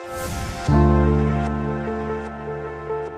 तो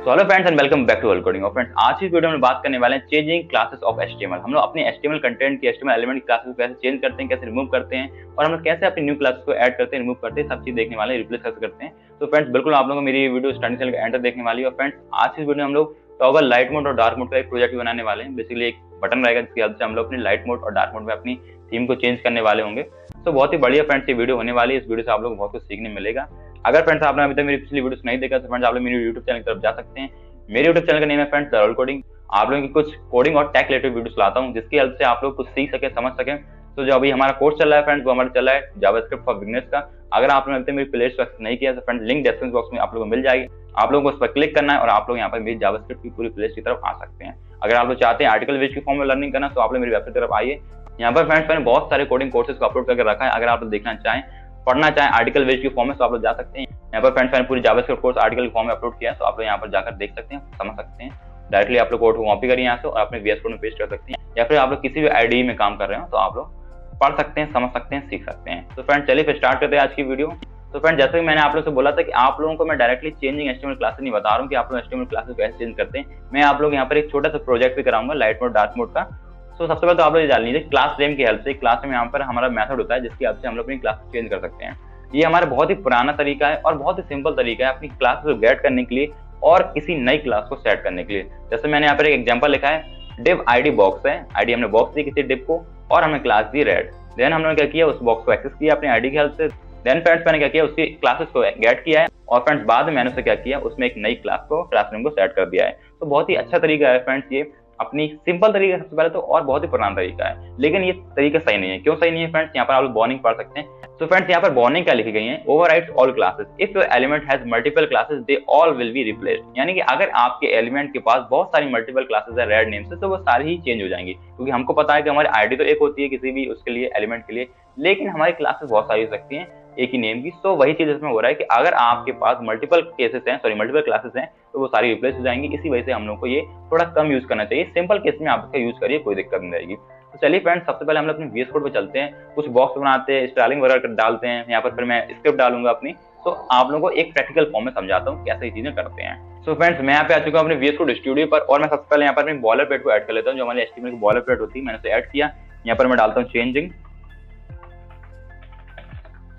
hello friends and welcome back to world coding. और friends आज की वीडियो में बात करने वाले हैं चेंजिंग क्लासेस ऑफ एचटीएमएल। हम लोग अपने एचटीएमएल कंटेंट की एचटीएमएल एलिमेंट की क्लासेस को कैसे चेंज करते हैं, कैसे रिमूव करते हैं और हम लोग कैसे अपनी न्यू क्लासेस को ऐड करते हैं, रिमूव करते हैं, सब चीज देखने वाले हैं, रिप्लेस कैसे करते हैं। तो फ्रेंड्स बिल्कुल आप लोगों को मेरी वीडियो स्टार्टिंग से लेकर एंड तक देखने वाली है। और फ्रेंड्स आज की वीडियो में हम लोग टॉगल लाइट मोड और डार्क मोड का एक प्रोजेक्ट बनाने वाले हैं। बेसिकली एक बटन रहेगा जिसकी हेल्प से हम लोग अपनी लाइट मोड और डार्क मोड में अपनी थीम को चेंज करने वाले होंगे। तो बहुत ही बढ़िया फ्रेंड्स ये वीडियो होने वाली है। इस वीडियो से आप लोग बहुत कुछ सीखने मिलेगा। अगर फ्रेंड्स आपने अभी तक मेरी पिछली वीडियोस नहीं देखा तो फ्रेंड्स आप लोग मेरी यूट्यूब चैनल की तरफ जा सकते हैं। मेरे यूट्यूब चैनल का नेम है फ्रेंड्स द वर्ल्ड कोडिंग। आप लोगों की कुछ कोडिंग और टेक रिलेटेड वीडियोस लाता हूं जिसकी हेल्प से आप लोग कुछ सीख सके, समझ सके। तो जो अभी हमारा कोर्स चल रहा है फ्रेंड्स वो हमारा चल रहा है जावास्क्रिप्ट फॉर बिगिनर्स का। अगर आपने अभी तक मेरी प्लेलिस्ट को एक्सेस नहीं किया तो फ्रेंड्स लिंक डिस्क्रिप्शन बॉक्स में आप लोगों को मिल जाएगी। आप लोगों को उस पर क्लिक करना है और आप लोग यहाँ पर मेरी जावास्क्रिप्ट की पूरी प्लेलिस्ट की तरफ आ सकते हैं। अगर आप लोग चाहते हैं आर्टिकल बेस्ड की फॉर्म में लर्निंग करना तो आप लोग मेरी वेबसाइट की तरफ आइए। यहाँ पर फ्रेंड्स मैंने बहुत सारे कोडिंग कोर्सेज को अपलोड करके रखा है। अगर आप लोग देखना चाहें, पढ़ना चाहें आर्टिकल बेस्ड की फॉर्म में तो आप लोग जा सकते हैं। यहाँ पर फ्रेंड्स मैंने पूरी जावास्क्रिप्ट कोर्स आर्टिकल की फॉर्म में अपलोड किया है, तो आप लोग यहाँ पर जाकर देख सकते हैं, समझ सकते हैं। डायरेक्टली आप लोग कोड को कॉपी करिए यहाँ से और अपने वीएस कोड में पेस्ट कर सकते हैं। या फिर आप लोग किसी भी आईडी में काम कर रहे हो तो आप लोग पढ़ सकते हैं, समझ सकते हैं, सीख सकते हैं। तो फ्रेंड्स चलिए फिर स्टार्ट करते हैं आज की वीडियो। तो फ्रेंड्स जैसे कि मैंने आप लोगों से बोला था कि आप लोगों को मैं डायरेक्टली चेंजिंग एचटीएमएल क्लासेस नहीं बता रहा हूँ कि आप लोग एचटीएमएल क्लासेस कैसे चेंज करते हैं। मैं आप लोग यहाँ पर एक छोटा सा प्रोजेक्ट भी कराऊंगा लाइट मोड डार्क मोड का। तो सबसे पहले तो आप लोग जान लीजिए क्लास नेम की हेल्प से। क्लास में यहाँ पर हमारा मेथड होता है जिसकी हेल्प से हम लोग अपनी क्लास चेंज कर सकते हैं। ये हमारा बहुत ही पुराना तरीका है और बहुत ही सिंपल तरीका है अपनी क्लास को गेट करने के लिए और किसी नई क्लास को सेट करने के लिए। जैसे मैंने यहाँ पर एक एग्जांपल लिखा है, div id बॉक्स है। आईडी हमने बॉक्स दी किसी div को और हमने क्लास दी रेड। देन हमने क्या किया, उस बॉक्स को एक्सेस किया अपनी आईडी की हेल्प से। देन फ्रेंड्स मैंने क्या किया, उसकी क्लासेस को गेट किया है और फ्रेंड्स बाद में मैंने उसे क्या किया, उसमें एक नई क्लास को क्लासरूम को सेट कर दिया है। तो बहुत ही अच्छा तरीका है फ्रेंड्स ये, अपनी सिंपल तरीका सबसे पहले तो और बहुत ही पुराना तरीका है। लेकिन ये तरीका सही नहीं है। क्यों सही नहीं है फ्रेंड्स? यहाँ पर आप लोग वार्निंग पढ़ सकते हैं। तो फ्रेंड्स यहाँ पर वार्निंग क्या लिखी गई है, overrides all classes if your element has multiple classes they all will be replaced. यानी कि अगर आपके एलिमेंट के पास बहुत सारी मल्टीपल क्लासेस है रेड नेम से तो वो सारी ही चेंज हो जाएंगी। क्योंकि हमको पता है कि हमारी आईडी तो एक होती है किसी भी उसके लिए एलिमेंट के लिए, लेकिन हमारी क्लासेस बहुत सारी हो सकती हैं एक ही नेम की। तो वही चीज इसमें हो रहा है कि अगर आपके पास मल्टीपल क्लासेस हैं तो वो सारी रिप्लेस हो जाएंगी। इसी वजह से हम लोग को ये थोड़ा कम यूज करना चाहिए। सिंपल केस में आप इसका यूज करिए, कोई दिक्कत नहीं रहेगी। तो चलिए फ्रेंड्स सबसे पहले हम लोग अपने वीएस कोड पे चलते हैं, कुछ बॉक्स बनाते हैं, स्टाइलिंग वगैरह डालते हैं। यहाँ पर फिर मैं स्क्रिप्ट डालूंगा अपनी। तो आप लोगों को एक प्रैक्टिकल फॉर्म में समझाता हूँ कैसे ये चीजें करते हैं। सो फ्रेंड्स मैं यहाँ पे आ चुका हूँ अपने वीएस कोड स्टूडियो पर और मैं सबसे पहले यहाँ पर अपनी बॉलर प्लेट को ऐड कर लेता हूँ। जो हमारी एचटीएमएल की बॉलर प्लेट होती है मैंने उसे ऐड किया। यहाँ पर मैं डालता हूँ चेंजिंग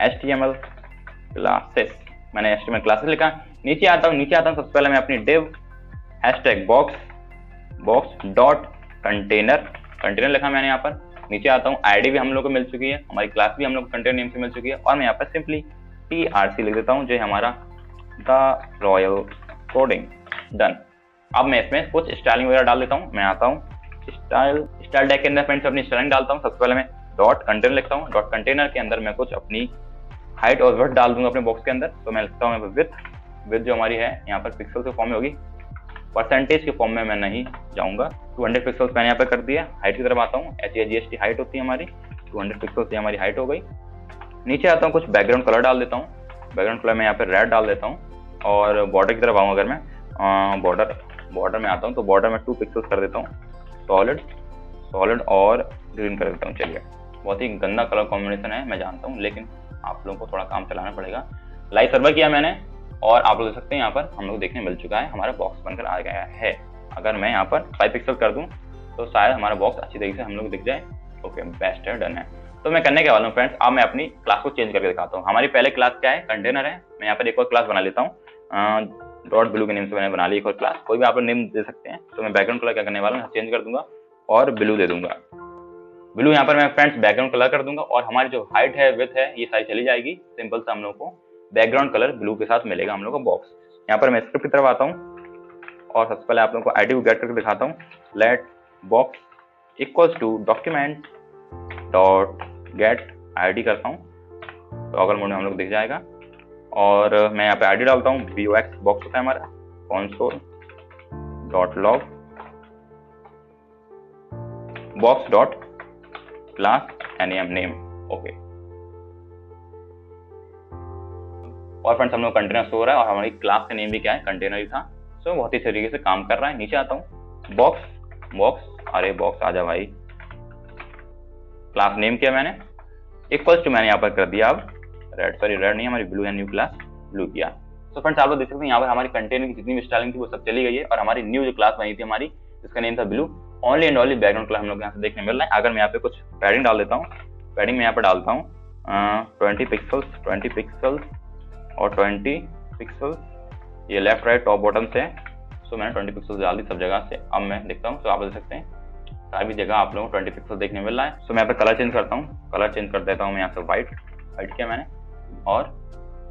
एचटीएमएल क्लासेस। मैंने एचटीएमएल क्लासेस लिखा। नीचे आता हूँ सबसे पहले मैं अपनी div hashtag box dot container लिखा मैंने यहाँ पर। नीचे आता हूँ, आईडी भी हम लोग को मिल चुकी है, हमारी क्लास भी हम लोग को कंटेनर नेम से मिल चुकी है और मैं यहाँ पर सिंपली TRC लिख देता हूँ जो हमारा द रॉयल कोडिंग डन। अब मैं इसमें कुछ स्टाइलिंग वगैरह डाल देता हूँ। मैं आता हूँ स्टाइल टैग के अंदर फ्रेंड्स अपनी स्टाइलिंग डालता हूँ। सबसे पहले मैं डॉट कंटेनर लिखता हूँ। डॉट कंटेनर के अंदर मैं कुछ अपनी हाइट और विड्थ डाल दूंगा अपने बॉक्स के अंदर। तो मैं लिखता हूँ विड्थ जो हमारी है यहाँ पर पिक्सल के फॉर्म में होगी, परसेंटेज के फॉर्म में मैं नहीं जाऊंगा। 200 पिक्सल्स मैंने यहाँ पर कर दिया। हाइट की तरफ आता हूँ, HAGST हाइट होती है हमारी, 200 पिक्सल से हमारी हाइट हो गई। नीचे आता हूँ, कुछ बैकग्राउंड कलर डाल देता हूँ। बैकग्राउंड कलर मैं यहाँ पर रेड डाल देता हूँ। और बॉर्डर की तरफ आऊँ, अगर मैं बॉर्डर में आता हूँ तो बॉर्डर में 2 पिक्सल्स कर देता हूँ। सॉलिड और ग्रीन कर देता हूँ। चलिए बहुत ही गंदा कलर कॉम्बिनेशन है मैं जानता हूँ, लेकिन आप लोगों को थोड़ा काम चलाना पड़ेगा। लाइव सर्वर किया मैंने और आप लोग देख सकते हैं यहाँ पर हम लोग देखने मिल चुका है, हमारा बॉक्स बनकर आ गया है। अगर मैं यहाँ पर 5 पिक्सल कर दूं तो शायद हमारा बॉक्स अच्छी तरीके से हम लोग दिख जाए। ओके बेस्ट है, डन है। तो मैं करने के वाला हूँ फ्रेंड्स, अब मैं अपनी क्लास को चेंज करके दिखाता हूँ। हमारी पहले क्लास क्या है, कंटेनर है। मैं यहाँ पर एक और क्लास बना लेता हूँ। डॉट ब्लू के नेम से मैंने बना ली एक और क्लास। कोई भी आप लोग नेम दे सकते हैं। तो मैं बैकग्राउंड कलर क्या करने वाला हूँ, चेंज कर दूंगा और ब्लू दे दूंगा। ब्लू यहाँ पर मैं फ्रेंड्स बैकग्राउंड कलर कर दूंगा और हमारी जो हाइट है विड्थ है ये सारी चली जाएगी। सिंपल से हम लोग को बैकग्राउंड कलर ब्लू के साथ मिलेगा हम लोग को बॉक्स। यहाँ पर मैं स्क्रिप्ट की तरफ आता हूँ और सबसे पहले आप लोगों को आईडी को गेट करके दिखाता हूँ। Let box equals to document dot get ID करता हूँ तो अगर मोड में हम लोग दिख जाएगा। और मैं यहाँ पे आईडी डालता हूँ, box बॉक्स होता है हमारा, console dot log box dot class name. Okay और फ्रेंड्स हम लोग कंटेनर शो हो रहा है और हमारी क्लास का नेम भी क्या है, कंटेनर ही था। सो बहुत ही तरीके से काम कर रहा है। नीचे आता हूँ, बॉक्स अरे बॉक्स आजा भाई। क्लास नेम किया मैंने, इक्वल्स टू मैंने यहाँ पर कर दिया अब रेड नहीं हमारी ब्लू है न्यू क्लास। ब्लू किया। तो फ्रेंड्स आप लोग देख सकते हैं यहाँ पर हमारी कंटेनर की जितनी भी स्टाइलिंग थी वो सब चली गई है और हमारी न्यू जो क्लास बनी थी हमारी जिसका नेम था blue, only and only background colour हम लोग यहाँ से देखने मिल रहा है। अगर मैं यहाँ पे कुछ पैडिंग डाल देता हूँ, पैडिंग में यहाँ पर डालता हूँ 20 पिक्सल्स और 20 पिक्सल्स, ये लेफ्ट राइट टॉप बॉटम से। सो मैंने 20 पिक्सल्स डाल दी सब जगह से। अब मैं देखता हूँ, तो आप देख सकते हैं सारी जगह आप लोगों को 20 पिक्सल देखने मिल रहा है। सो मैं यहाँ पे कलर चेंज करता हूँ, कलर चेंज कर देता हूँ मैं यहाँ से व्हाइट किया मैंने और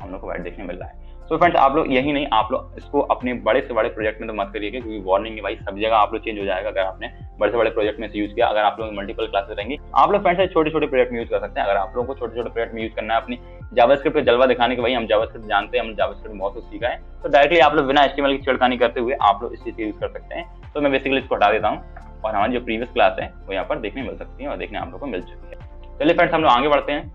हम लोग को व्हाइट देखने मिल रहा है। सो फ्रेंड्स आप लोग यही नहीं, आप लोग इसको अपने बड़े से बड़े प्रोजेक्ट में तो मत करिएगा, क्योंकि वार्निंग है भाई सब जगह आप लोग चेंज हो जाएगा अगर आपने बड़े से बड़े प्रोजेक्ट में यूज किया। अगर आप लोग मल्टीपल क्लासेस रहेंगे, आप लोग फ्रेंड्स छोटे छोटे प्रोजेक्ट में यूज कर सकते हैं। अगर आप लोगों को छोटे छोटे प्रोजेक्ट में यूज करना है अपनी जावास्क्रिप्ट पे जलवा दिखाने के, भाई हम जावास्क्रिप्ट जानते हैं, हम जावास्क्रिप्ट बहुत कुछ सीखा है, तो डायरेक्टली आप लोग बिना HTML की छिड़कानी करते हुए आप लोग इस चीज यूज कर सकते हैं। तो मैं बेसिकली इसको हटा देता हूँ और हमारी जो प्रीवियस क्लास है वो यहाँ पर देखने मिल सकती है और देखने आप लोग को मिल चुकी है। चलिए फ्रेंड्स हम लोग आगे बढ़ते हैं।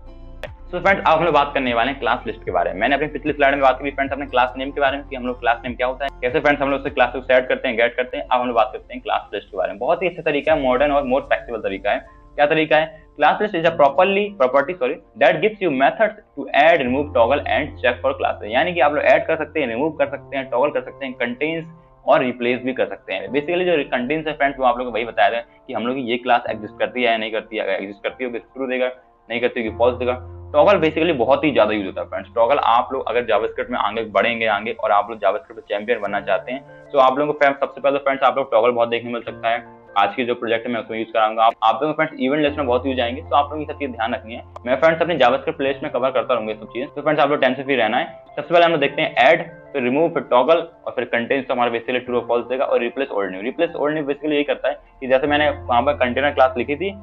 सो फ्रेंड्स अब हम लोग बात करने वाले हैं क्लास लिस्ट के बारे में। मैंने अपनी पिछली स्लाइड में बात की फ्रेंड्स अपने क्लास नेम के बारे में कि हम लोग क्लास नेम क्या होता है, कैसे फ्रेंड्स हम लोग उससे क्लास को सेट करते हैं, गेट करते हैं। अब हम लोग बात करते हैं क्लास लिस्ट के बारे में। बहुत ही अच्छा तरीका है, मॉडर्न और मोर फ्लेक्सिबल तरीका है। क्या तरीका है? Class list is a property that gives you methods to add, remove, toggle and check for classes. यानी कि आप लोग ऐड कर सकते हैं, रिमूव कर सकते हैं, टॉगल कर सकते हैं, कंटेन्स और रिप्लेस भी कर सकते हैं। बेसिकली जो कंटेन्स है फ्रेंड्स वो आप लोग को वही बताया था कि हम लोग की ये क्लास एग्जिस्ट करती है या नहीं करती है। अगर एग्जिस्ट करती है तो ट्रू देगा, नहीं करती है फॉल्स देगा। टॉगल बेसिकली बहुत ही ज्यादा यूज होता है फ्रेंड्स। टॉगल आप लोग अगर जावास्क्रिप्ट में आगे बढ़ेंगे और आप लोग जावास्क्रिप्ट चैंपियन बनना चाहते हैं तो आप लोगों को सबसे पहले फ्रेंड्स आप लोग टॉगल बहुत देखने मिल सकता है। आज की जो प्रोजेक्ट है मैं उसमें यूज कराऊंगा। आप लोग फ्रेंड्स इवेंट लिस्ट में बहुत यूज आएंगे, तो आप लोग ये सब चीज ध्यान रखनी है। मैं फ्रेंड्स अपने जावास्क्रिप्ट प्लेलिस्ट में कवर करता रहूंगा ये सब चीजें, तो फ्रेंड्स आप लोग टेंशन फ्री रहना है। सबसे पहले हम लोग देखते हैं ऐड, फिर रिमूव, फिर टॉगल और फिर कंटेन्स। तो हमारा बेसिकली ट्रू और फॉल्स देगा। और replace old new, replace old new basically यही करता है कि जैसे मैंने वहां पर कंटेनर क्लास लिखी थी,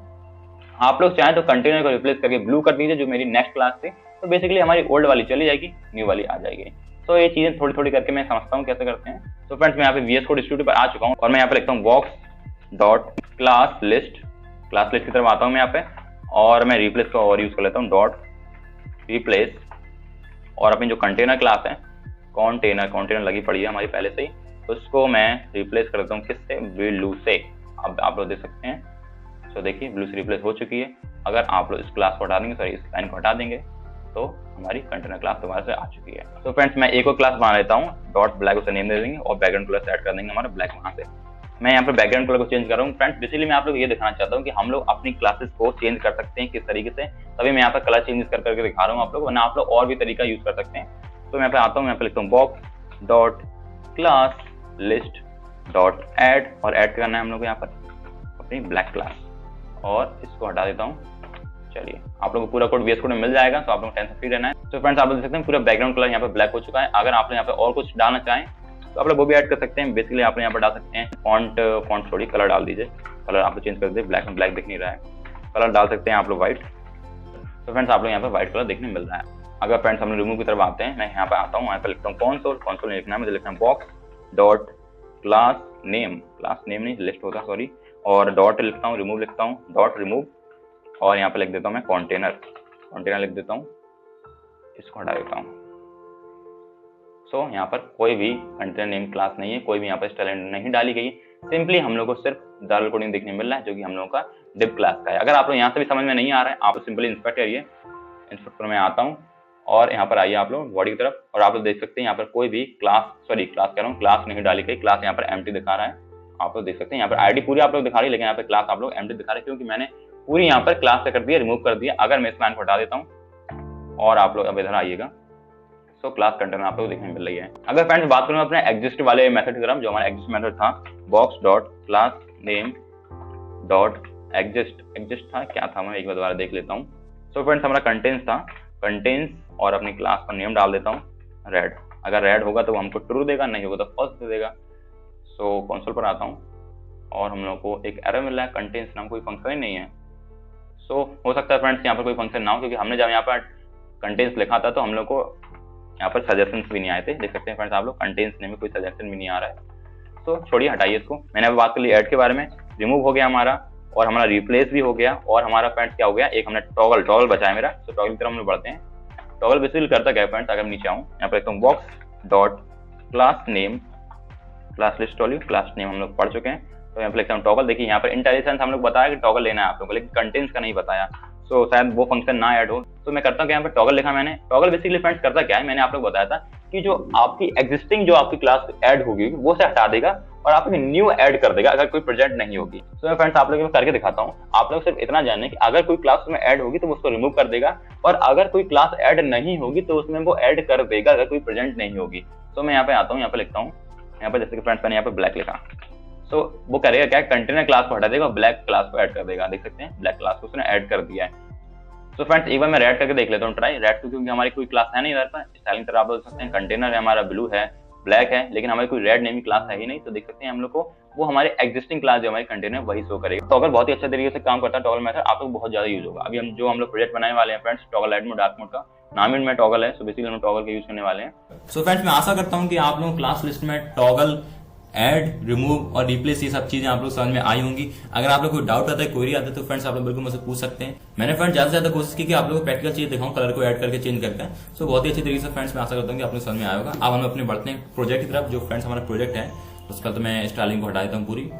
आप लोग चाहें तो कंटेनर को रिप्लेस करके ब्लू कर दीजिए जो मेरी नेक्स्ट क्लास थी, तो बेसिकली हमारी ओल्ड वाली चली जाएगी, न्यू वाली आ जाएगी। तो ये चीजें थोड़ी थोड़ी करके मैं समझता हूँ कैसे करते हैं। तो फ्रेंड्स मैं यहाँ पे VS कोड स्टूडियो पर आ चुका हूँ और मैं यहाँ पे लिखता हूँ box डॉट क्लास लिस्ट की तरफ आता हूँ मैं यहाँ पे, और मैं रिप्लेस का और यूज कर लेता हूँ डॉट रिप्लेस। और अपनी जो कंटेनर क्लास है, कंटेनर लगी पड़ी है हमारी पहले से ही, तो उसको मैं रिप्लेस कर देता हूँ किससे? ब्लू से। अब आप लोग देख सकते हैं, तो देखिए ब्लू से रिप्लेस हो चुकी है। अगर आप लोग इस क्लास को हटा देंगे, सॉरी इस लाइन को हटा देंगे, तो हमारी कंटेनर क्लास दोबारा से आ चुकी है। तो फ्रेंड्स मैं एक और क्लास बना लेता हूँ, डॉट ब्लैक उसे नेम दे देंगे और बैकग्राउंड कलर सेट कर देंगे हमारा ब्लैक वहां से। मैं यहाँ पर बैकग्राउंड कलर को चेंज कर रहा हूँ फ्रेंड्स। बेसिकली मैं आप लोग ये दिखाना चाहता हूँ कि हम लोग अपनी क्लासेस को चेंज कर सकते हैं किस तरीके से, तभी मैं यहाँ पर कलर चेंज कर करके दिखा रहा हूँ आप लोग, वरना आप लोग और भी तरीका यूज कर सकते हैं। तो मैं यहाँ पे आता हूँ, यहाँ पे लिखता हूँ box dot class list dot add, और ऐड करना है हम लोग यहाँ पर अपनी ब्लैक क्लास, और इसको हटा देता हूँ। चलिए आप लोगों को पूरा कोड VS कोड में मिल जाएगा, तो आप लोग टेंशन फ्री रहना है। तो फ्रेंड्स आप लोग देख सकते हैं पूरा बैकग्राउंड कलर यहाँ पे ब्लैक हो चुका है। अगर आप लोग यहाँ पे और कुछ डालना चाहें तो आप लोग वो भी ऐड कर सकते हैं। बेसिकली आप लोग यहाँ पर डाल सकते हैं फॉन्ट छोड़ी कलर डाल दीजिए, कलर आप लोग चेंज कर दीजिए, ब्लैक में ब्लैक दिख नहीं रहा है, कलर डाल सकते हैं आप लोग व्हाइट। तो फ्रेंड्स आप लोग यहाँ पे व्हाइट कलर देखने मिल रहा है। अगर फ्रेंड्स हम लोग रिमूव की तरफ आते हैं, मैं यहाँ पे आता हूँ, यहाँ पे लिखता हूँ कॉन्सोल नहीं लिखना है, मुझे लिखना है बॉक्स डॉट क्लास नेम नहीं लिस्ट होता सॉरी, और डॉट लिखता हूँ, रिमूव लिखता हूँ, डॉट रिमूव, और यहाँ पे लिख देता हूँ मैं कंटेनर लिख देता हूँ, इसको हटा देता हूँ। सो यहाँ पर कोई भी कंटेनर नेम क्लास नहीं है, कोई भी यहाँ पर स्टाइल नहीं डाली गई। सिंपली हम लोग को सिर्फ डबल कोडिंग देखने मिल रहा है जो कि हम लोगों का डिव क्लास का है। अगर आप लोग यहाँ से भी समझ में नहीं आ रहा है, आप सिंपली इंस्पेक्ट करिए, इंस्पेक्टर में आता हूँ और यहाँ पर आइए आप लोग बॉडी की तरफ, और आप लोग देख सकते हैं यहाँ पर कोई भी क्लास नहीं डाली गई, क्लास यहाँ पर एम्प्टी दिखा रहा है। आप लोग देख सकते हैं यहाँ पर आईडी पूरी आप लोग दिखा रही है, लेकिन यहाँ पर क्लास आप लोग एम्प्टी दिखा रहे हैं क्योंकि मैंने पूरी यहाँ पर क्लास से कर दिया, रिमूव कर दिया। अगर मैं इस लाइन को हटा देता हूँ और आप लोग अब इधर आइएगा, तो क्लास कंटेनर आप लोग देखने मिल रही है। अगर फ्रेंड्स बात करूँ अपने एग्जिस्ट वाले मेथड की तरफ, जो हमारा एग्जिस्ट मेथड था box dot class name dot exist था, क्या था मैं एक बार दोबारा देख लेता हूँ। सो फ्रेंड्स हमारा कंटेंस था, कंटेंस और अपनी क्लास का नेम डाल देता हूँ रेड। अगर रेड होगा तो हमको ट्रू देगा, नहीं होगा तो फॉल्स दे देगा। सो कंसोल पर आता हूँ और हम लोग को एक एरर मिल रहा है, कंटेंस नाम कोई फंक्शन ही नहीं है। सो हो सकता है फ्रेंड्स यहाँ पर कोई फंक्शन ना हो, क्योंकि हमने जब यहाँ पर कंटेंस लिखा था तो हम लोग को यहाँ पर सजेशंस भी नहीं आए थे। देख सकते हैं फ्रेंड्स आप लोग कंटेंस नेम में कोई सजेशन भी नहीं आ रहा है। तो छोड़िए हटाइए इसको। मैंने अभी बात कर ली ऐड के बारे में, रिमूव हो गया हमारा, और हमारा रिप्लेस भी हो गया, और हमारा फ्रेंड्स क्या हो गया, एक हमने टॉगल बचा है मेरा। तो टॉगल की तरफ हम लोग बढ़ते हैं। टॉगल बेसिकली करता क्या है फ्रेंड्स, अगर नीचे आऊँ यहाँ पर एकदम box dot class name, class list वाली क्लास नेम हम लोग पढ़ चुके हैं। तो यहाँ पर लिखता हूँ टॉगल। देखिए यहाँ पर इंटेलिजेंस हम लोग बताया कि टॉगल लेना है आप लोगों को, लेकिन कंटेंट्स का नहीं बताया। सो शायद वो फंक्शन ना ऐड हो, तो मैं करता हूँ कि यहाँ पर टॉगल लिखा मैंने। टॉगल बेसिकली फ्रेंड्स करता क्या है, मैंने आप लोग बताया था कि जो आपकी एग्जिस्टिंग जो आपकी क्लास ऐड होगी वो से हटा देगा और आपकी न्यू ऐड कर देगा अगर कोई प्रेजेंट नहीं होगी। तो मैं फ्रेंड्स आप लोगों को करके दिखाता हूँ। आप लोग सिर्फ इतना जाने कि अगर कोई क्लास उसमें ऐड होगी तो वो उसको रिमूव कर देगा, और अगर कोई क्लास ऐड नहीं होगी तो उसमें वो ऐड कर देगा अगर कोई प्रेजेंट नहीं होगी। तो मैं यहाँ पे आता हूँ, यहाँ पे लिखता हूँ, यहाँ पे जैसे कि फ्रेंड्स मैंने यहाँ पे ब्लैक लिखा, तो वो करेगा क्या, कंटेनर क्लास को हटा देगा और ब्लैक क्लास को ऐड कर देगा। देख सकते हैं ब्लैक क्लास को उसने ऐड कर दिया है। तो फ्रेंड्स एक बार मैं रेड करके देख लेता हूँ ट्राई। रेड क्योंकि हमारी कोई क्लास है नहीं इधर पर, स्टाइलिंग तरह आप देख सकते हैं, कंटेनर है हमारा, ब्लू है, ब्लैक है, लेकिन हमारी कोई रेड नेमी क्लास है ही नहीं। तो देख सकते हैं हम लोग को वो हमारे एग्जिस्टिंग क्लास जो हमारी कंटेनर वही शो करेगा। टॉगल बहुत ही अच्छे तरीके से काम करता है, टॉगल मेथड आप लोग बहुत ज्यादा यूज होगा। अभी हम लोग प्रोजेक्ट बनाने वाले हैं friends, toggle light mode dark mode का नाम इनमें टॉगल है, सो बेसिकली हम टॉगल का यूज करने वाले हैं। सो फ्रेंड्स मैं आशा करता हूँ कि आप लोगों क्लास लिस्ट में टॉगल, ऐड, रिमूव और रिप्लेस ये सब चीजें आप लोग समझ में आई होंगी। अगर आप लोग कोई डाउट आता है, क्वेरी आता है, तो फ्रेंड्स आप लोग बिल्कुल मुझसे पूछ सकते हैं। मैंने फ्रेंड्स ज्यादा से ज्यादा कोशिश की कि आप लोगों को प्रैक्टिकल चीज दिखाऊं, कलर को ऐड करके चेंज करके। सो बहुत ही अच्छी तरीके से फ्रेंड्स मैं आशा करता हूँ कि आप लोग समझ में आया होगा। अब हम अपने बढ़ते हैं प्रोजेक्ट की तरफ। जो फ्रेंड्स हमारा प्रोजेक्ट है उसका तो मैं स्टाइलिंग को हटा देता हूँ पूरी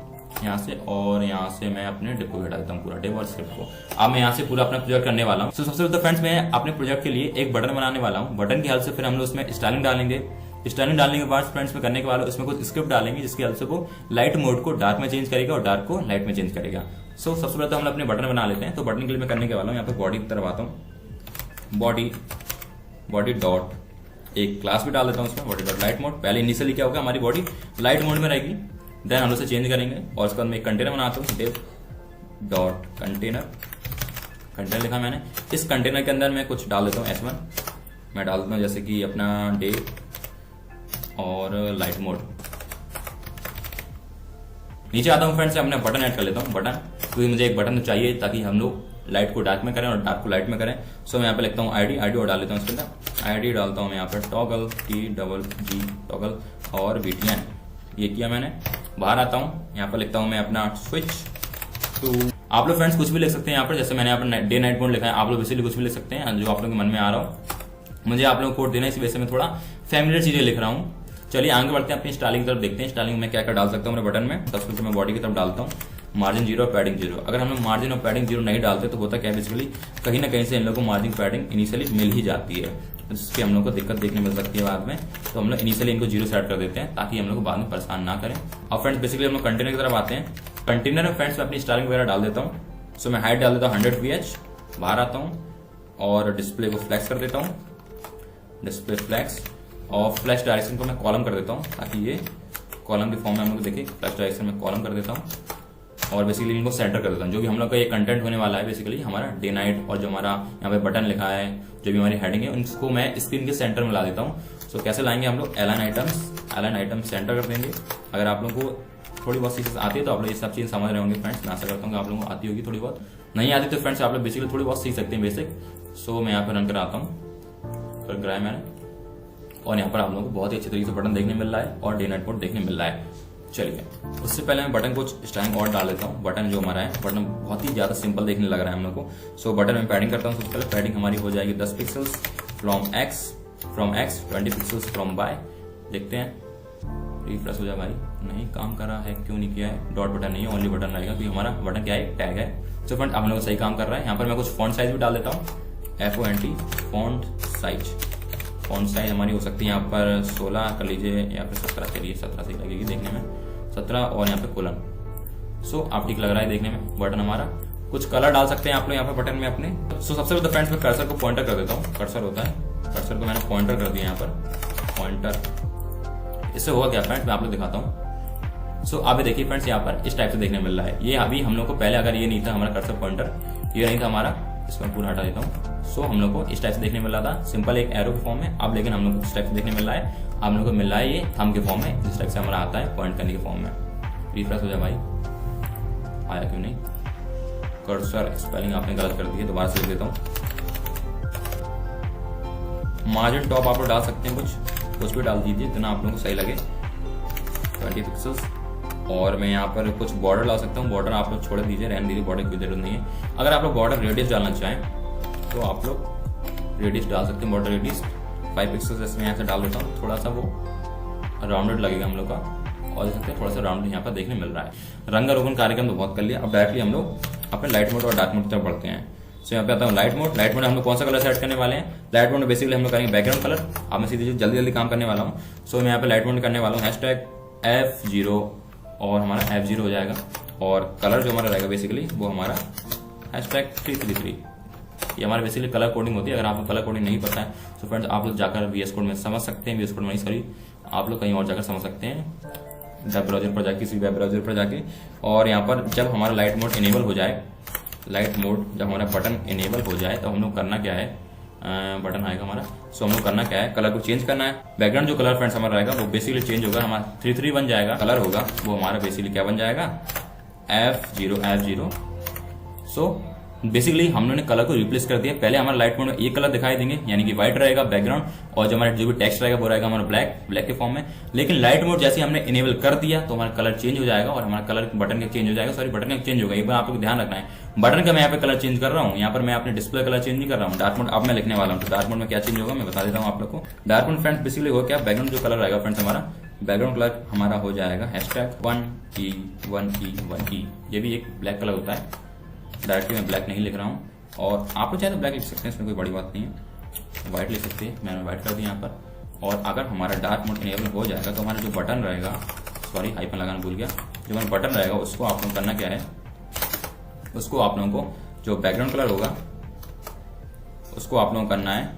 यहाँ से, और यहाँ से मैं अपने डिप को हटा देता हूँ पूरा डिप और स्क्रिप्ट को। अब मैं यहाँ से पूरा अपना प्रोजेक्ट करने वाला हूँ। सबसे पहले फ्रेंड्स मैं अपने प्रोजेक्ट के लिए एक बटन बनाने वाला हूँ। बटन की हेल्प से फिर हम लोग उसमें स्टाइलिंग डालेंगे। स्टाइलिंग डालने के बाद फ्रेंड्स में करने के बाद उसमें कुछ स्क्रिप्ट डालेंगे जिसकी हेल्प से वो लाइट मोड को डार्क में चेंज करेगा और डार्क को लाइट में चेंज करेगा। सो सबसे पहले तो हम अपने बटन बना लेते हैं। तो बटन के लिए मैं करने के वाला हूँ, यहाँ पे बॉडी की तरफ आता हूँ, बॉडी डॉट एक क्लास भी डाल देता हूँ उसमें, बॉडी डॉट लाइट मोड। पहले इनिशियली क्या होगा, हमारी बॉडी लाइट मोड में रहेगी, देन हम उसे चेंज करेंगे। और उसके बाद मैं एक कंटेनर बनाता हूँ, डिव डॉट कंटेनर लिखा मैंने। इस कंटेनर के अंदर मैं कुछ डाल देता हूँ S1 मैं डाल देता हूँ, जैसे कि अपना डे और लाइट मोड। नीचे आता हूँ फ्रेंड्स, अपना बटन ऐड कर लेता हूँ, बटन, क्योंकि मुझे एक बटन तो चाहिए ताकि हम लोग लाइट को डार्क में करें और डार्क को लाइट में करें। सो मैं यहाँ पे लिखता हूँ आईडी और डाल लेता हूँ इसके अंदर। आईडी डालता हूँ मैं यहाँ पे टॉगल TGG टॉगल और VTN, ये किया मैंने। बाहर आता हूँ, यहाँ पर लिखता हूँ मैं अपना स्विच टू। आप लोग फ्रेंड्स कुछ भी लिख सकते हैं यहाँ पर, जैसे मैंने यहाँ पर डे नाइट मोड लिखा है, आप लोग इसीलिए कुछ भी लिख सकते हैं जो आप लोगों के मन में आ रहा हो। मुझे आप लोगों को कोड देना है, इस वजह से मैं थोड़ा फैमिलियर चीजें लिख रहा हूँ। चलिए आगे बढ़ते हैं, अपनी स्टाइलिंग की तरफ देखते हैं। स्टाइलिंग में क्या क्या डाल सकता हूँ मेरे बटन में। सबसे पहले मैं बॉडी की तरफ डालता हूँ मार्जिन 0 और पैडिंग 0। अगर हम लोग मार्जिन और पैडिंग 0 नहीं डालते तो होता क्या है, बेसिकली कहीं ना कहीं से इन लोगों को मार्जिन पैडिंग इनिशियली मिल ही जाती है, जिसकी हम लोग को दिक्कत देखने मिल सकती है बाद में। तो हम लोग इनिशियली इनको 0 सेट कर देते हैं ताकि हम लोग को बाद में परेशान ना करें। और फ्रेंड्स बेसिकली हम लोग कंटेनर की तरफ आते हैं। कंटेनर में फ्रेंड्स मैं अपनी स्टाइलिंग वगैरह डाल देता हूँ। सो मैं हाइट डाल देता हूँ 100 VH। बाहर आता हूँ और डिस्प्ले को फ्लैक्स कर देता हूँ, डिस्प्ले फ्लैक्स, और फ्लैश डायरेक्शन को मैं कॉलम कर देता हूँ ताकि ये कॉलम के फॉर्म में हम लोग देखें। फ्लैश डायरेक्शन में कॉलम कर देता हूँ और बेसिकली इनको सेंटर कर देता हूँ। जो भी हम लोग का ये कंटेंट होने वाला है बेसिकली हमारा डे नाइट, और जो हमारा यहाँ पे बटन लिखा है, जो भी हमारी हेडिंग है, उनको मैं स्क्रीन के सेंटर में ला देता हूँ। सो कैसे लाएंगे हम लोग, एलाइन आइटम्स सेंटर कर देंगे। अगर आप लोगों को थोड़ी बहुत चीजें आती है तो आप लोग ये सब चीजें समझ रहे होंगे फ्रेंड्स। मैं आशा करता हूँ कि आप लोगों को आती होगी, थोड़ी बहुत नहीं आती तो फ्रेंड्स आप लोग बेसिकली थोड़ी बहुत सीख सकते हैं बेसिक। सो मैं यहाँ पर रन कराता हूँ, कर कराया मैंने, और यहाँ पर आप लोगों को बहुत ही अच्छे तरीके से बटन देखने मिल रहा है और डे नाइट मोड देखने मिल रहा है। चलिए उससे पहले मैं बटन को स्टाइलिंग और डाल देता हूँ। बटन जो हमारा है, बटन बहुत ही ज्यादा सिंपल देखने लग रहा है हम लोग को। सो बटन में पैडिंग करता हूँ। सबसे पहले पैडिंग हमारी हो जाएगी 10 pixels from X 20 pixels from Y. देखते हैं, रिफ्रेश हो जाए भाई, नहीं काम कर रहा है, क्यों नहीं किया है। डॉट बटन नहीं है, ओनली बटन रहेगा क्योंकि हमारा बटन क्या है, टैग है। सो फ्रेंड हम लोग सही काम कर रहा है। यहाँ पर मैं कुछ फॉन्ट साइज भी डाल देता हूँ, FONT फॉन्ट साइज हमारी हो सकती है यहाँ पर 16 कर लीजिए या फिर 17, चलिए 17 सही लगेगी देखने में, 17, और यहाँ पे कोलन। सो आप ठीक लग रहा है देखने में। बटन हमारा कुछ कलर डाल सकते हैं आप लोग यहाँ पे बटन में अपने। सो सबसे पहले फ्रेंड्स मैं कर्सर को पॉइंटर कर देता हूँ। कर्सर होता है, कर्सर को मैंने पॉइंटर कर दिया यहाँ पर, पॉइंटर। इससे होगा क्या फ्रेंड्स, मैं आप लोग दिखाता हूँ। सो आप देखिए फ्रेंड्स यहाँ पर इस टाइप से देखने मिल रहा है। ये अभी हम लोग को पहले अगर ये नहीं था हमारा कर्सर पॉइंटर, ये नहीं था हमारा, इसको पूरा हटा देता हूँ। सो हम लोग को इस टाइप से देखने मिल रहा था, सिंपल एक एरो के फॉर्म में। अब लेकिन हम लोग को इस टाइप से देखने मिल रहा है, हम लोग को मिल रहा है ये थंब के फॉर्म में, जिस टाइप से हमारा आता है पॉइंट करने के फॉर्म में। रिफ्रेश हो जाए भाई, आया क्यों नहीं। कर्सर स्पेलिंग आपने गलत कर दी है, दोबारा से लिख देता हूँ। मार्जिन टॉप आप लोग डाल सकते हैं, कुछ भी डाल दीजिए जितना आप लोगों को सही लगे, 20 पिक्सल्स। और मैं यहाँ पर कुछ बॉर्डर ला सकता हूँ। बॉर्डर आप लोग छोड़ दीजिए, रहने दीजिए, बॉर्डर की जरूरत नहीं है। अगर आप लोग बॉर्डर रेडियस डालना चाहें तो आप लोग रेडियस डाल सकते हैं। बॉर्डर रेडियस 5 पिक्सल्स जैसे मैं यहाँ से डाल देता हूँ, थोड़ा सा वो राउंडेड लगेगा हम लोग का, और देख सकते हैं थोड़ा सा राउंड यहाँ पर देखने मिल रहा है। रंगारोगन कार्यक्रम तो बहुत कर लिया, अब डायरेक्टली हम लोग अपने लाइट मोड और डार्क मोड की तरफ बढ़ते हैं। सो यहाँ पे आता हूँ लाइट मोड। लाइट मोड हम लोग कौन सा कलर सेट करने वाले हैं? लाइट मोड में बेसिकली हम लोग करेंगे बैकग्राउंड कलर। अब मैं सीधे जल्दी जल्दी काम करने वाला हूँ। सो मैं यहाँ पे लाइट मोड करने वाला हूँ #F0 और हमारा F0 हो जाएगा। और कलर जो हमारा रहेगा बेसिकली वो हमारा #333। ये हमारे बेसिकली कलर कोडिंग होती है। अगर आपको कलर कोडिंग नहीं पता है तो फ्रेंड्स आप लोग जाकर VS कोड में समझ सकते हैं। VS कोड में सॉरी आप लोग कहीं और जाकर समझ सकते हैं, वेब ब्राउजर पर जाके, किसी वेब ब्राउजर पर जाके। और यहाँ पर जब हमारा लाइट मोड इनेबल हो जाए, लाइट मोड जब हमारा बटन इनेबल हो जाए तो हम लोग करना क्या है, बटन आएगा हमारा। सो हम लोग करना क्या है, कलर को चेंज करना है। बैकग्राउंड जो कलर फ्रेंड्स हमारा रहेगा वो बेसिकली चेंज होगा, हमारा 33 बन जाएगा। कलर होगा वो हमारा बेसिकली क्या बन जाएगा, F0। सो बेसिकली हम लोगों ने कलर को रिप्लेस कर दिया। पहले हमारा लाइट मोड में एक कलर दिखाई देंगे यानी कि व्हाइट रहेगा बैकग्राउंड, और जो हमारा जो भी टेक्स्ट रहेगा वो रहेगा हमारा ब्लैक के फॉर्म में। लेकिन लाइट मोड जैसे हमने इनेबल कर दिया तो हमारा कलर चेंज हो जाएगा और हमारा कलर बटन का चेंज हो जाएगा, सॉरी बटन का चेंज होगा। एक बार आप लोग ध्यान रखना है, बटन का मैं यहाँ पे कलर चेंज कर रहा हूँ, यहाँ पर मैं अपने डिस्प्ले कलर चेंज नहीं कर रहा हूँ। डार्क मोड अब मैं लिखने वाला हूँ, तो डार्क मोड में क्या चेंज होगा मैं बता देता हूँ आप लोग को। डार्क मोड फ्रेंड्स बेसिकली हो क्या, बैकग्राउंड जो कलर रहेगा फ्रेंड्स हमारा, बैकग्राउंड कलर हमारा हो जाएगा #1E1E1E। ये भी एक ब्लैक कलर होता है, डायरेक्टली मैं ब्लैक नहीं लिख रहा हूँ। और आप लोग चाहे तो ब्लैक लिख सकते हैं, इसमें कोई बड़ी बात नहीं है। व्हाइट लिख सकते हैं, मैंने व्हाइट कर दिया यहाँ पर। और अगर हमारा डार्क मोड इनेबल हो जाएगा तो हमारा जो बटन रहेगा, सॉरी हाइफन लगाना भूल गया, जो हमारा बटन रहेगा उसको आप लोग करना क्या है, उसको आप लोगों को जो बैकग्राउंड कलर होगा उसको आप लोगों को करना है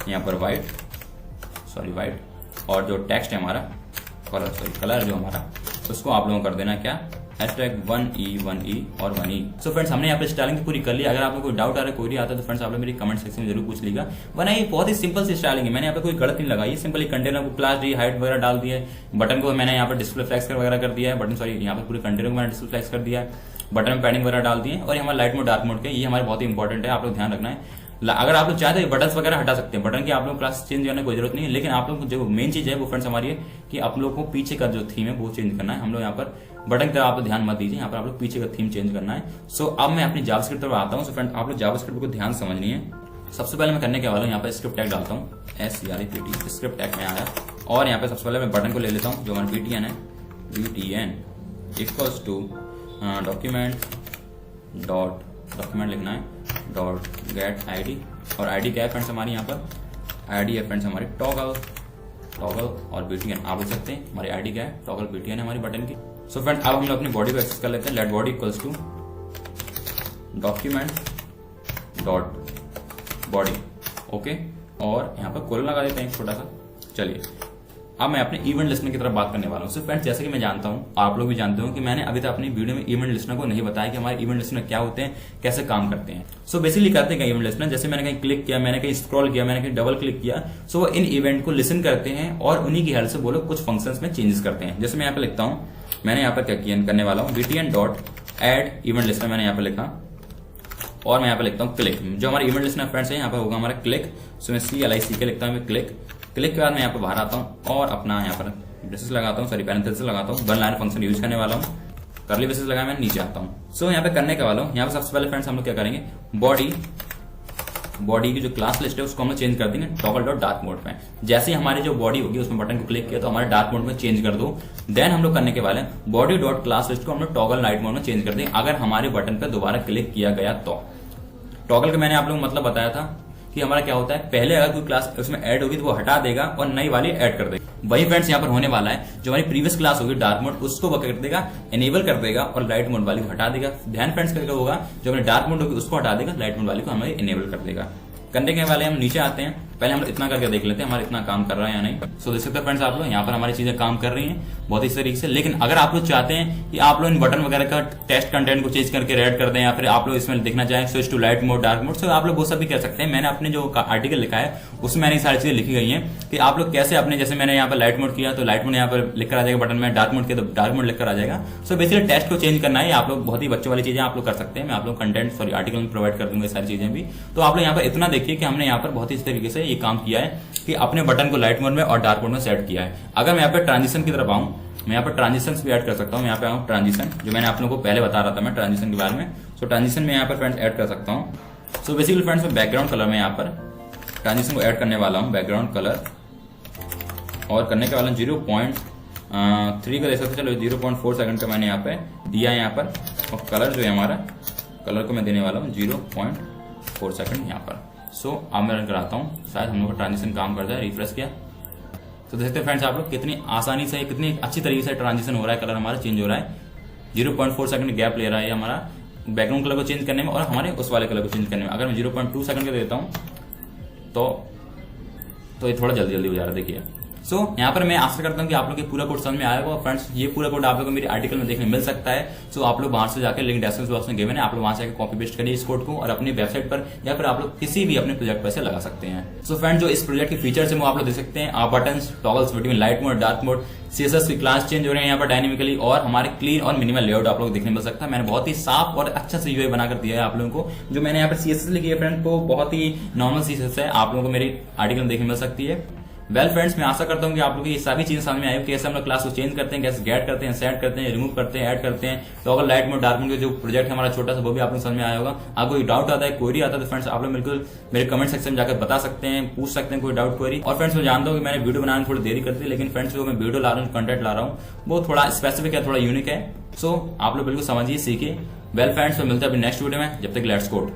यहाँ पर व्हाइट, और जो टेक्स्ट है हमारा कलर जो हमारा उसको आप लोगों को कर देना क्या, #1E1E और 1E। सो फ्रेंड्स हमने यहाँ पे स्टाइलिंग पूरी कर ली। अगर आपको कोई डाउट आ रहा है, कोई आता है तो फ्रेंड्स आप लोग मेरी कमेंट सेक्शन में जरूर पूछ लीजिएगा, वरना ये बहुत ही सिंपल सी स्टाइलिंग है। मैंने यहाँ पे कोई गलत नहीं लगाई, सिंपली कंटेनर को क्लास दी, हाइट वगैरह डाल दिया है, बटन को मैंने यहाँ पर डिस्प्ले फ्लैक्स वगैरह कर दिया है, बटन सॉरी यहाँ पर पूरे कंटेनर को मैंने डिस्प्ले फ्लैक्स कर दिया है, बटन में पैडिंग वगैरह डाल दिए। और हमारा लाइट मोड डार्क मोड के ये हमारे बहुत ही इंपॉर्टेंट है, आप लोग ध्यान रखना है। अगर आप लोग चाहते हैं बटन वगैरह हटा सकते हैं, बटन की आप लोग क्लास चेंज करने की कोई जरूरत नहीं है। लेकिन आप लोग को जो मेन चीज है वो फ्रेंड्स हमारी है कि आप लोग को पीछे का जो थीम है वो चेंज करना है। हम लोग यहाँ पर बटन की तरफ आप लोग ध्यान मत दीजिए, यहाँ पर आप लोग पीछे का थीम चेंज करना है। सो अब मैं अपनी जावास्क्रिप्ट तरफ आता हूँ। सो फ्रेंड आप लोग जावास्क्रिप्ट को ध्यान समझनी है। सबसे पहले मैं करने के वाला हूँ, यहाँ पर स्क्रिप्ट टैग डालता हूँ, SCRIPT स्क्रिप्ट टैग में आया। और यहाँ पे सबसे पहले मैं बटन को ले लेता हूँ, जो हमारा BTN है, BTN इक्वल्स टू डॉक्यूमेंट लिखना है .get ID। और ID क्या है फ्रेंड्स हमारी, यहाँ पर ID है फ्रेंड्स हमारी टॉगल और BTN आप लिख सकते हैं। हमारी ID क्या है, टॉगल BTN है हमारी बटन की। सो फ्रेंड्स अब हम लोग अपनी बॉडी को एक्सेस कर लेते हैं। Let body equals to document.body okay, और यहाँ पर कोलन लगा देते हैं एक छोटा सा। चलिए अब मैं अपने इवेंट लिस्टनर की तरफ बात करने वाला हूँ। सो फ्रेंड्स जैसे कि मैं जानता हूँ, आप लोग भी जानते हो कि मैंने अभी तक अपनी वीडियो में इवेंट लिस्टनर को नहीं बताया कि हमारे इवेंट लिस्टनर क्या होते हैं, कैसे काम करते हैं। सो बेसिकली करते हैं इवेंट लिस्टनर, जैसे मैंने कहीं क्लिक किया, मैंने कहीं स्क्रॉल किया, मैंने कहीं डबल क्लिक किया, सो वो इन इवेंट को लिसन करते हैं और उन्हीं की हेल्प से वो लोग कुछ फंक्शंस में चेंजेस करते हैं। जैसे मैं यहाँ पे लिखता हूँ, मैंने यहाँ पर क्या करने वाला हूँ, BTN.add इवेंट लिस्टनर मैंने यहाँ पे लिखा, और मैं यहाँ पे लिखता हूँ क्लिक। जो हमारे इवेंट लिस्टनर फ्रेंड्स है यहाँ पर होगा हमारा क्लिक। सो मैं CLICK लिखता हूँ, क्लिक के बाद मैं यहाँ पर बाहर आता हूँ और अपना यहाँ पर ब्रेसेस लगाता हूँ, सॉरी पैरेंथेसिस लगाता हूँ, वन लाइन फंक्शन यूज करने वाला हूँ, करली ब्रेसेस लगाया मैं नीचे आता हूँ। सो यहाँ पे करने के वाला हूँ, यहाँ पे सबसे पहले फ्रेंड्स हम लोग क्या करेंगे, बॉडी की जो क्लास लिस्ट है उसको हम लोग चेंज कर देंगे टॉगल.डार्क मोड में। जैसे ही हमारी जो बॉडी होगी उसमें बटन को क्लिक किया तो हमारे डार्क मोड में चेंज कर दो। देन हम लोग करने के वाले बॉडी.क्लास लिस्ट को हम लोग टॉगल नाइट मोड में चेंज कर देंगे अगर हमारे बटन पर दोबारा क्लिक किया गया तो। टॉगल का मैंने आप लोगों को मतलब बताया था कि हमारा क्या होता है, पहले अगर कोई क्लास उसमें ऐड होगी तो वो हटा देगा और नई वाली ऐड कर देगा। वही फ्रेंड्स यहाँ पर होने वाला है, जो हमारी प्रीवियस क्लास होगी डार्क मोड उसको वो कर देगा, इनेबल कर देगा और लाइट मोड वाली को हटा देगा। ध्यान फ्रेंड्स करके होगा, जो हमारी डार्क मोड होगी उसको हटा देगा, लाइट मोड वाली को हमें इनेबल कर देगा। करने के वाले हम नीचे आते हैं, पहले हम लोग इतना करके देख लेते हैं हमारा इतना काम कर रहा है या नहीं। सो देख सकते हैं फ्रेंड्स आप लोग यहाँ पर हमारी चीजें काम कर रही हैं बहुत इस तरीके से। लेकिन अगर आप लोग चाहते हैं कि आप लोग इन बटन वगैरह का टेक्स्ट कंटेंट को चेंज करके रेड कर दें, या फिर आप लोग इसमें देखना चाहें switch to light mode dark mode, so आप लोग वो सब भी कर सकते हैं। मैंने अपने जो आर्टिकल लिखा है उसमें मैंने सारी चीजें लिखी गई हैं कि आप लोग कैसे अपने, जैसे मैंने यहाँ पर लाइट मोड किया तो लाइट मोड यहाँ पर लिखकर आ जाएगा, बटन में डार्क मोड किया तो डार्क मोड लिखकर आ जाएगा। सो बेसिकली टेक्स्ट को चेंज करना है, आप लोग बहुत ही बच्चों वाली चीजें आप लोग कर सकते हैं। मैं आप लोग कंटेंट सॉरी आर्टिकल में प्रोवाइड कर दूंगा सारी चीजें भी। तो आप लोग यहाँ पर इतना देखिए कि हमने यहाँ पर बहुत ही इस तरीके से ये काम किया है कि अपने बटन को लाइट मोड में और डार्क मोड में सेट किया है। अगर मैं यहाँ पे ट्रांजिशन की तरफ आऊं, मैं यहाँ पर ट्रांजिशन भी ऐड कर सकता हूँ। यहाँ पे आऊँ ट्रांजिशन, जो मैंने आप लोगों को पहले बता रहा था मैं ट्रांजिशन के बारे में। सो ट्रांजिशन में यहाँ पर फ्रेंड्स ऐड कर सकता हूँ। सो बेसिकली फ्रेंड्स मैं बैकग्राउंड कलर में यहाँ पर ट्रांजिशन को ऐड करने वाला हूँ, बैकग्राउंड कलर, और करने के वाला 0.3 का दे सकते, चलो 0.4 सेकंड का मैंने यहाँ पे दिया है यहाँ पर। और कलर जो है हमारा, कलर को मैं देने वाला हूँ 0.5 4 सेकंड यहाँ पर। सो अब मैं रन कराता हूँ, शायद हम लोग का ट्रांजिशन काम करता है। रिफ्रेश किया तो देख सकते हैं फ्रेंड्स आप लोग कितनी आसानी से, कितनी अच्छी तरीके से ट्रांजिशन हो रहा है, कलर हमारा चेंज हो रहा है। 0.4 सेकंड गैप ले रहा है हमारा बैकग्राउंड कलर को चेंज करने में और हमारे उस वाले कलर को चेंज करने में। अगर मैं 0.2 सेकंड का देता हूँ तो ये थोड़ा जल्दी हो जा रहा है, देखिए। सो यहाँ पर मैं आशा करता हूँ कि आप लोग ये पूरा कोड समझ में आएगा। और फ्रेंड्स ये पूरा कोड आप लोग को मेरे आर्टिकल में देखने मिल सकता है। सो आप लोग वहां से जाकर लिंक डिस्क्रिप्शन बॉक्स में गिवन है, आप लोग वहां से कॉपी पेस्ट करिए इस कोड को और अपनी वेबसाइट पर या फिर आप लोग किसी भी अपने प्रोजेक्ट पर से लगा सकते हैं। सो फ्रेंड्स जो इस प्रोजेक्ट के फीचर्स है वो आप लोग देख सकते हैं, buttons, toggles between light mode, dark mode, CSS की क्लास चेंज हो रहे हैं यहाँ पर डायनेमिकली, और हमारे क्लीन और मिनिमल लेआउट आप लोग देखने मिल सकता है। मैंने बहुत ही साफ और अच्छा से यूआई बनाकर दिया है आप लोगों को। जो मैंने यहाँ पर सीएसएस लिखी है फ्रेंड को बहुत ही नॉर्मल सीएसएस है, आप लोगों को मेरी आर्टिकल में देखने मिल सकती है। वेल फ्रेंड्स मैं आशा करता हूँ कि आप लोग ये सभी चीजें समझ में आई, कैसे हम लोग क्लास को चेंज करते हैं, कैसे गेट करते हैं, सेट करते हैं, रिमूव करते हैं, ऐड करते हैं, toggle light mode, dark mode के जो प्रोजेक्ट है हमारा छोटा सा वो भी आप लोग समझ में आया होगा। आपको कोई डाउट आता है, क्वेरी आता है तो फ्रेंड्स आप लोग बिल्कुल मेरे कमेंट सेक्शन में जाकर बता सकते हैं, पूछ सकते हैं कोई डाउट क्वेरी। और फ्रेंड्स मैं जानता हूँ कि मैंने वीडियो बनाने में थोड़ी देरी कर दी, लेकिन फ्रेंड्स जो मैं वीडियो ला रहा हूँ, कंटेंट ला रहा हूँ वो थोड़ा स्पेसिफिक है, थोड़ा यूनिक है। सो आप लोग बिल्कुल समझिए, सीखिए। वेल फ्रेंड्स मिलते हैं अपने नेक्स्ट वीडियो में, जब तक लेट्स कोड।